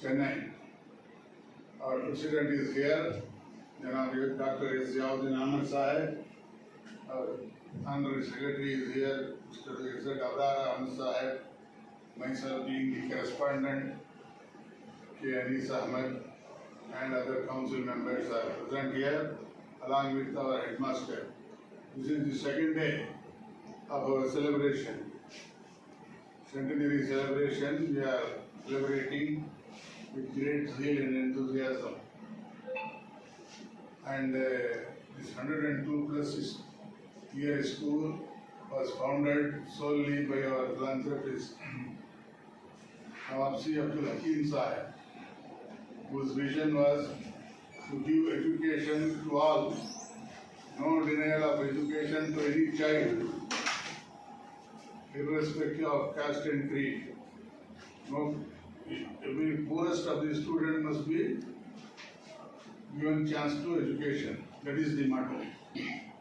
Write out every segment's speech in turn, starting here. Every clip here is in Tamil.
Chennai. Our president is here, Dr. S. Ziauddin Ahmed Sahib. Our honorary secretary is here, Mr. Z. Abrar Ahmed Sahib. Myself being the correspondent, K. Anis Ahmed, and other council members are present here, along with our headmaster. This is the second day of our celebration. Centenary celebration, we are celebrating with great zeal and enthusiasm. And this 102 plus year school was founded solely by our philanthropist, Nawab Abdul Hakim Sahib, whose vision was to give education to all, no denial of education to any child, irrespective of caste and creed. No, every poorest of the student must be given chance to education. That is the motto.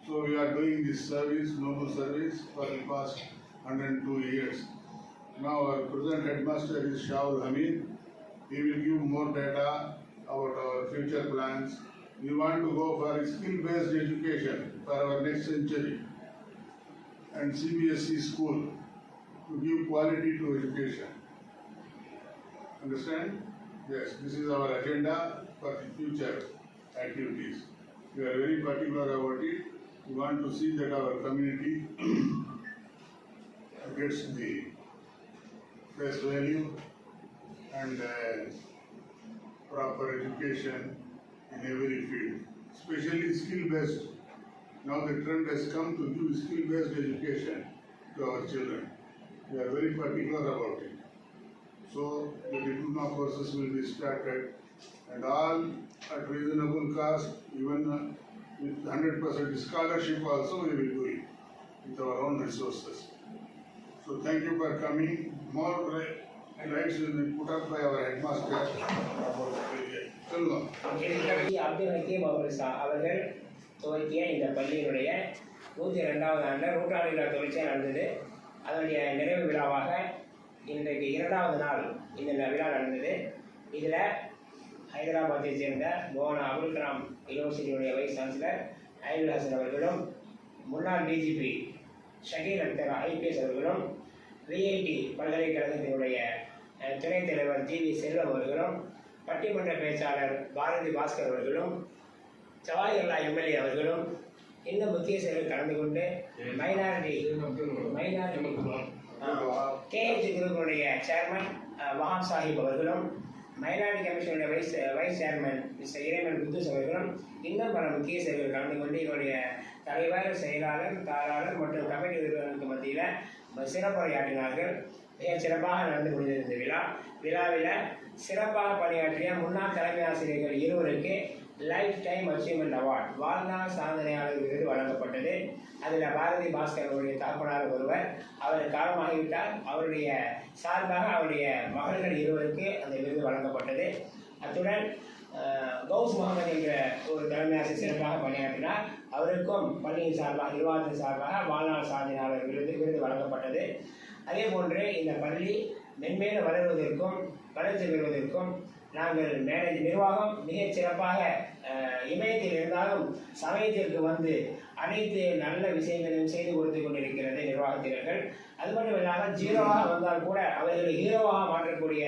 So we are doing this service, noble service, for the past 102 years. Now our present headmaster is Shahul Hamid. He will give more data about our future plans. We want to go for skill-based education for our next century and CBSE school to give quality to education. Understand? Yes, this is our agenda for the future activities. We are very particular about it. We want to see that our community gets the best value and proper education in every field, especially skill-based. Now the trend has come to give skill-based education to our children. We are very particular about it. So the diploma courses will be started, and all at reasonable cost, even with 100% scholarship also we will do it with our own resources. So thank you for coming. More rights will be put up by our headmaster. Abdul Hakeem அவர்கள் துவக்கிய இந்த பள்ளியினுடைய 102வது ஆண்டு நூற்றாண்டு விழா தொடர்ச்சியாக நடந்தது. அதனுடைய நிறைவு விழாவாக இன்றைக்கு 2வது நாள் இந்த விழா நடந்தது. இதில் ஹைதராபாத்தை சேர்ந்த மோனா அபுல் கலாம் யூனிவர்சிட்டியுடைய வைஸ் சான்சலர் ஐனுல் ஹசன் அவர்களும், முன்னாள் டிஜிபி ஷகீர் அக்தர் ஐபிஎஸ் அவர்களும், விஐடி பல்கலைக்கழகத்தினுடைய துணைத் தலைவர் ஜி.வி. செல்வம் அவர்களும், பட்டிமன்ற பேச்சாளர் பாரதி பாஸ்கர் அவர்களும், ஜவாஹர்லா எம்எல்ஏ அவர்களும், இன்னும் முக்கியஸ்தர்கள் கலந்து கொண்டு மைனாரிட்டி கேஹெச் குரூப்பினுடைய சேர்மன் வஹாப் சாஹிப் அவர்களும், மைனாரிட்டி கமிஷனுடைய வைஸ் சேர்மன் மிஸ்டர் இறைமன் குத்தூஸ் அவர்களும், இன்னும் பல முக்கியஸ்தர்கள் கலந்து கொண்டு இவருடைய தலைவர், செயலாளர், தாளாளர் மற்றும் கமிட்டி உறுப்பினர்களுக்கு மத்தியில் சிறப்புரையாற்றினார்கள். மிக சிறப்பாக நடந்து கொண்டிருந்த விழாவில் சிறப்பாக பணியாற்றிய முன்னாள் தலைமை ஆசிரியர்கள் 2 லைஃப் டைம் அச்சீவ்மெண்ட் அவார்ட், வாழ்நாள் சாதனையாளர் விருது வழங்கப்பட்டது. அதில் பாரதி பாஸ்கர் அவருடைய தகப்பனார் ஒருவர், அவர் காலமாகிவிட்டார். அவருடைய சார்பாக அவருடைய மகள்கள் 2 அந்த விருது வழங்கப்பட்டது. அத்துடன் கௌஸ் முகமது என்ற ஒரு தலைமை ஆசிரியர் சிறப்பாக பணியாற்றினார். அவருக்கும் பள்ளியின் சார்பாக, நிர்வாகத்தின் சார்பாக வாழ்நாள் சாதனையாளர் விருது வழங்கப்பட்டது. அதே போன்று இந்த பள்ளி மென்மேலும் வளர்வதற்கும் வளர்ச்சி பெறுவதற்கும் நாங்கள் நிர்வாகம் மிகச் சிறப்பாக இமயத்தில் இருந்தாலும் சமயத்திற்கு வந்து அனைத்து நல்ல விஷயங்களையும் செய்து கொடுத்து கொண்டிருக்கிறது நிர்வாகத்தினர்கள். அது மட்டும் இல்லாமல் ஜீரோவாக வந்தால் கூட அவர்களை ஹீரோவாக மாற்றக்கூடிய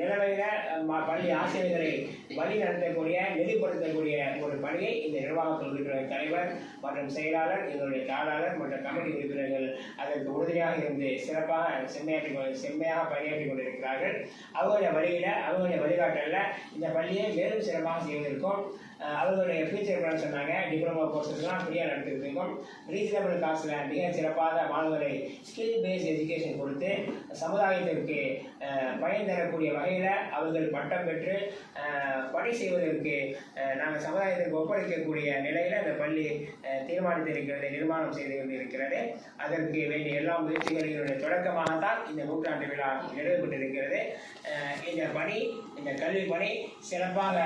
நிலைமையில் பள்ளி ஆசிரியர்களை வழி நடத்தக்கூடிய, நெறிப்படுத்தக்கூடிய ஒரு பணியை இந்த நிர்வாகத்தில் இருக்கிற தலைவர் மற்றும் செயலாளர், எங்களுடைய தாளாளர் மற்றும் கமிட்டி உறுப்பினர்கள் அதற்கு உறுதியாக இருந்து சிறப்பாக செம்மையாக பணியாற்றி கொண்டிருக்கிறார்கள். அவங்களுடைய வழிகாட்டலில் இந்த பள்ளியை மேலும் சிறப்பாக செய்வதற்கும், அவர்களுடைய ஃபியூச்சர் பிளான் சொன்னாங்க, டிப்ளமோ கோர்ஸஸ்லாம் ஃப்ரீயாக நடத்துவதற்கும், ரீசனபிள் காஸ்ட்டில் மிக சிறப்பாக மாணவர்களை ஸ்கில் பேஸ்ட் எஜுகேஷன் கொடுத்து சமுதாயத்திற்கு பயன் தரக்கூடிய வகையில் அவர்கள் பட்டம் பெற்று பணி செய்வதற்கு நாங்கள் சமுதாயத்திற்கு ஒப்படைக்கக்கூடிய நிலையில் அந்த பள்ளி நிர்மாணம் செய்து கொண்டிருக்கிறது. அதற்கு வேண்டிய எல்லா முயற்சிகளினுடைய தொடக்கமாகத்தான் இந்த நூற்றாண்டு விழா நிறைவேற்றப்பட்டிருக்கிறது. இந்த கல்வி பணி சிறப்பாக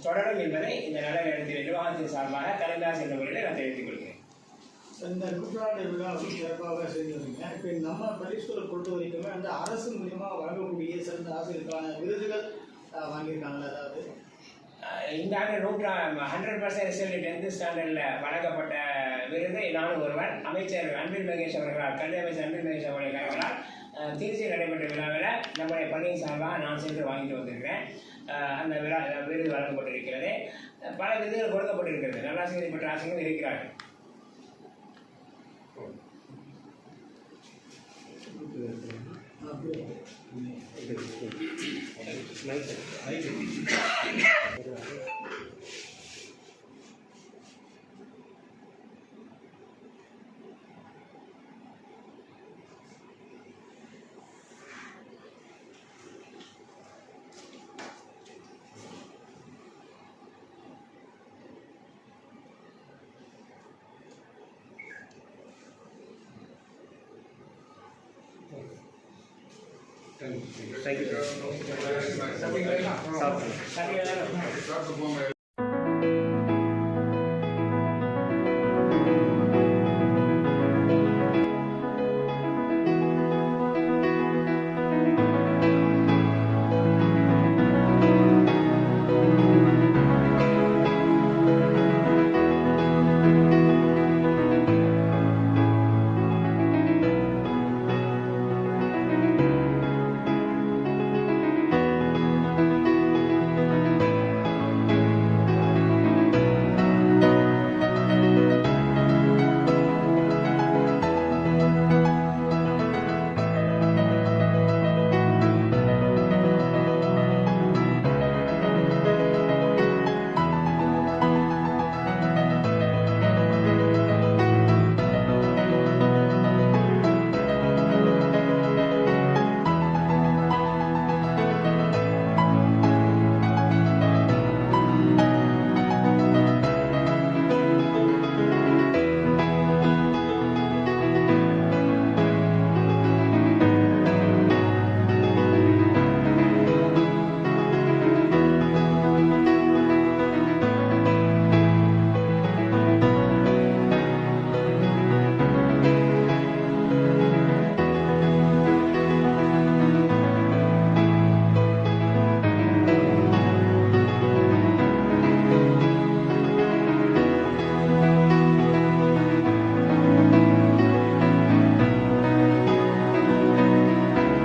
தொடரும் என்பதை இந்த நல்ல நேரத்தில் நிர்வாகத்தின் சார்பாக தலைமையாக சென்றவர்களை நான் தெரிவித்துக் கொள்கிறேன். இந்த நூற்றாண்டு விழா வந்து சிறப்பாக செஞ்சுருக்கீங்க. இப்போ நம்ம பள்ளி ஸ்கூலை பொறுத்த வரைக்குமே அந்த அரசு மூலியமாக வழங்கக்கூடிய சிறந்த ஆசிரியருக்கான விருதுகள் வாங்கியிருக்காங்களா? அதாவது இந்த ஆண்டு 100% ரிசல்ட் 10th ஸ்டாண்டர்டில் வழங்கப்பட்ட விருது நானும் ஒருவர். அமைச்சர் அன்பில் மகேஷ் அவர்களால், கல்வி அமைச்சர் அன்பில் மகேஷ் அவர்களால் திருச்சியில் நடைபெற்ற விழாவில் நம்முடைய பள்ளியின் சார்பாக நான் சென்று வாங்கிட்டு வந்திருக்கிறேன். அந்த விருது வழங்கப்பட்டிருக்கிறது. பல விருதுகள் கொடுக்கப்பட்டிருக்கிறது. நல்லாசிரியர் பெற்ற ஆசிரியர்கள் இருக்கிறார்கள். Thank you. Thank you.